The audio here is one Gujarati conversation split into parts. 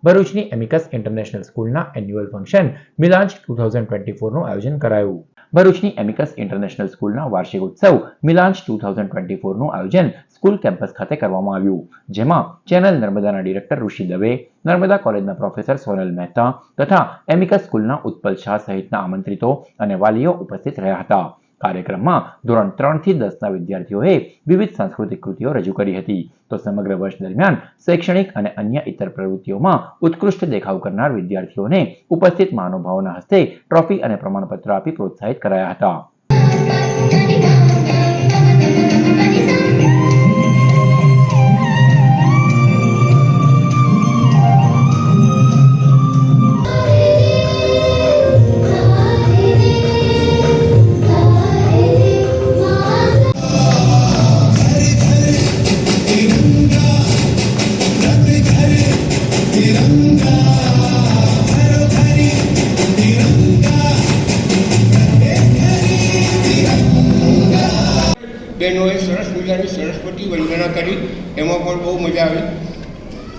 ભરૂચની એમિકસ ઇન્ટરનેશનલ સ્કૂલના એન્યુઅલ ફંક્શન મિલાન્ચ 2024નું આયોજન કરાયું. ભરૂચની એમિકસ ઇન્ટરનેશનલ સ્કૂલના વાર્ષિક ઉત્સવ મિલાન્ચ 2024નું આયોજન સ્કૂલ કેમ્પસ ખાતે કરવામાં આવ્યું, જેમાં ચેનલ નર્મદાના ડિરેક્ટર ઋષિ દવે, નર્મદા કોલેજના પ્રોફેસર સોનલ મહેતા તથા એમિકસ સ્કૂલના ઉત્પલ શાહ સહિતના આમંત્રિતો અને વાલીઓ ઉપસ્થિત રહ્યા હતા. કાર્યક્રમમાં ધોરણ 3 થી 10ના વિદ્યાર્થીઓએ વિવિધ સાંસ્કૃતિક કૃતિઓ રજૂ કરી હતી, તો સમગ્ર વર્ષ દરમિયાન શૈક્ષણિક અને અન્ય ઇતર પ્રવૃત્તિઓમાં ઉત્કૃષ્ટ દેખાવ કરનાર વિદ્યાર્થીઓને ઉપસ્થિત મહાનુભાવોના હસ્તે ટ્રોફી અને પ્રમાણપત્ર આપી પ્રોત્સાહિત કરાયા હતા. બહેનોએ સરસ મજાની સરસ્વતી વંદના કરી, એમાં પણ બહુ મજા આવી.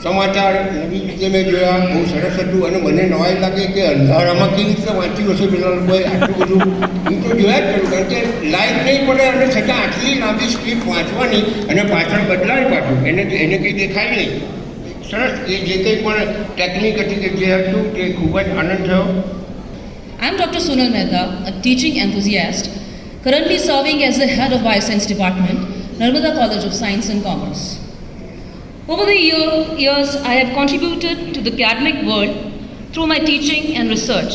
સમાચાર નવી રીતે મેં જોયા, બહુ સરસ હતું અને મને નવાઈ લાગે કે અંધારામાં કેવી રીતે વાંચ્યું હશે પેલા લોકોએ આટલું બધું. હું તો જોયા જ કરું, કારણ કે લાઈટ નહીં પડે અને છતાં આટલી લાંબી સ્ક્રિપ્ટ વાંચવાની અને પાછળ બદલાય પાછું એને કંઈ દેખાય નહીં. સરસ એ જે કંઈ પણ ટેકનિક હતી કે જે હતું તે ખૂબ જ આનંદ થયો. I'm Dr. Sonal Mehta, a teaching enthusiast, currently serving as the head of Bioscience Department, Narmada College of Science and Commerce. Over the years, I have contributed to the academic world through my teaching and research.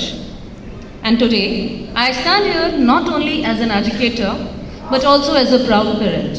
And today, I stand here not only as an educator, but also as a proud parent.